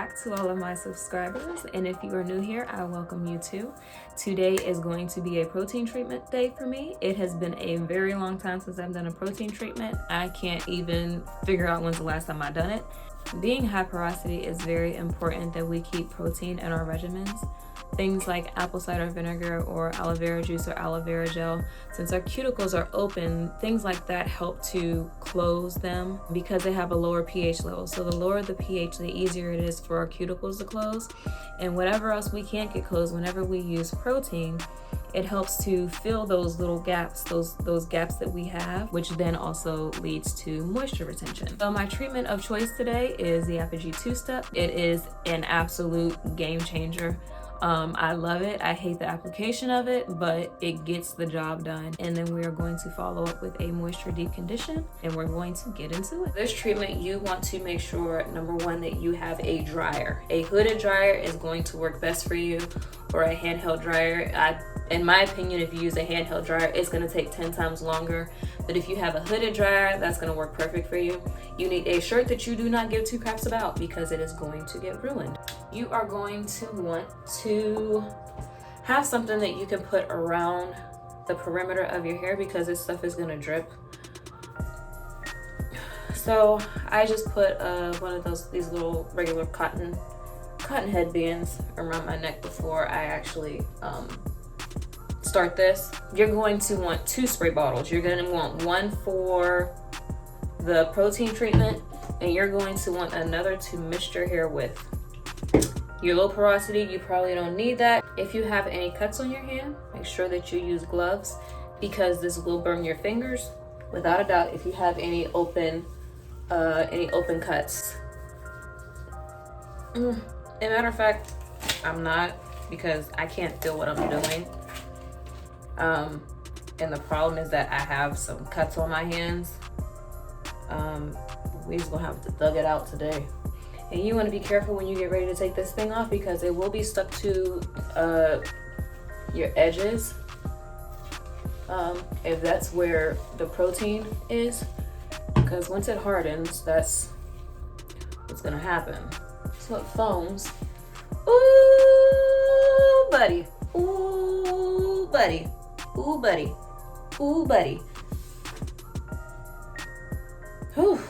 back to all of my subscribers, and if you are new here, I welcome you too. Today is going to be a protein treatment day for me. It has been a very long time since I've done a protein treatment. I can't even figure out when's the last time I've done it. Being high porosity, is very important that we keep protein in our regimens. Things like apple cider vinegar or aloe vera juice or aloe vera gel. Since our cuticles are open, things like that help to close them because they have a lower pH level. So the lower the pH, the easier it is for our cuticles to close. And whatever else we can't get closed, whenever we use protein, it helps to fill those little gaps, those gaps that we have, which then also leads to moisture retention. So my treatment of choice today is the Aphogee 2-step. It is an absolute game changer. I love it. I hate the application of it, but it gets the job done. And then we are going to follow up with a moisture deep condition, and we're going to get into it. This treatment, you want to make sure, number one, that you have a dryer. A hooded dryer is going to work best for you, or a handheld dryer. In my opinion, if you use a handheld dryer, it's going to take 10 times longer. But if you have a hooded dryer, that's going to work perfect for you. You need a shirt that you do not give two craps about because it is going to get ruined. You are going to want to have something that you can put around the perimeter of your hair because this stuff is going to drip. So I just put one of these little regular cotton headbands around my neck before I actually start this. You're going to want 2 spray bottles. You're going to want one for the protein treatment, and you're going to want another to mist your hair with. Your low porosity, you probably don't need that. If you have any cuts on your hand, make sure that you use gloves because this will burn your fingers. Without a doubt, if you have any open cuts. As a matter of fact, I'm not, because I can't feel what I'm doing. And the problem is that I have some cuts on my hands. We just gonna have to thug it out today. And you want to be careful when you get ready to take this thing off because it will be stuck to your edges. If that's where the protein is, because once it hardens, that's what's gonna happen. So it foams. Ooh, buddy. Ooh, buddy. Ooh, buddy. Ooh, buddy. Whew.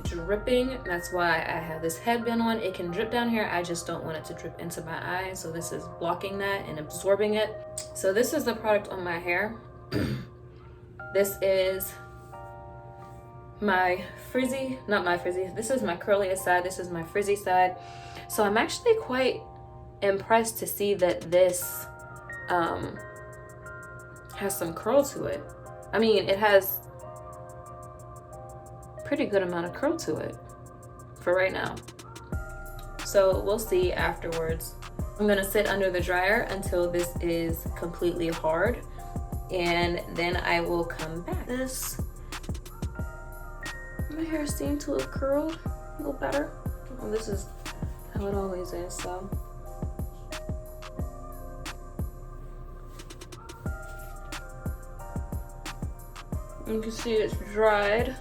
Dripping. That's why I have this headband on. It can drip down here. I just don't want it to drip into my eyes. So this is blocking that and absorbing it. So this is the product on my hair. This is my frizzy, not my frizzy. This is my curliest side. This is my frizzy side. So I'm actually quite impressed to see that this has some curl to it. I mean, it has pretty good amount of curl to it for right now. So we'll see afterwards. I'm gonna sit under the dryer until this is completely hard, and then I will come back. My hair seemed to have curled a little better. Well, this is how it always is, so. You can see it's dried.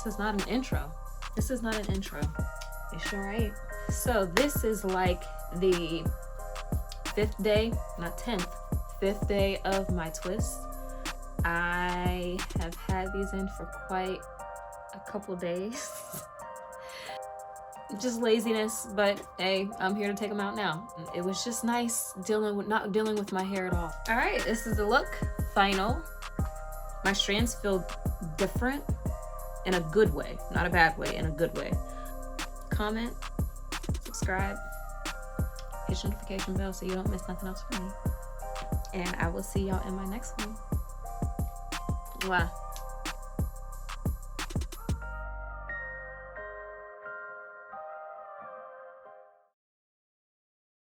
this is not an intro. This is not an intro. It sure ain't. So this is like the 5th day, not 10th, 5th day of my twists. I have had these in for quite a couple days. Just laziness, but hey, I'm here to take them out now. It was just nice not dealing with my hair at all. All right, this is the look, final. My strands feel different in a good way, not a bad way, in a good way. Comment, subscribe, hit the notification bell so you don't miss nothing else from me. And I will see y'all in my next one. Mwah.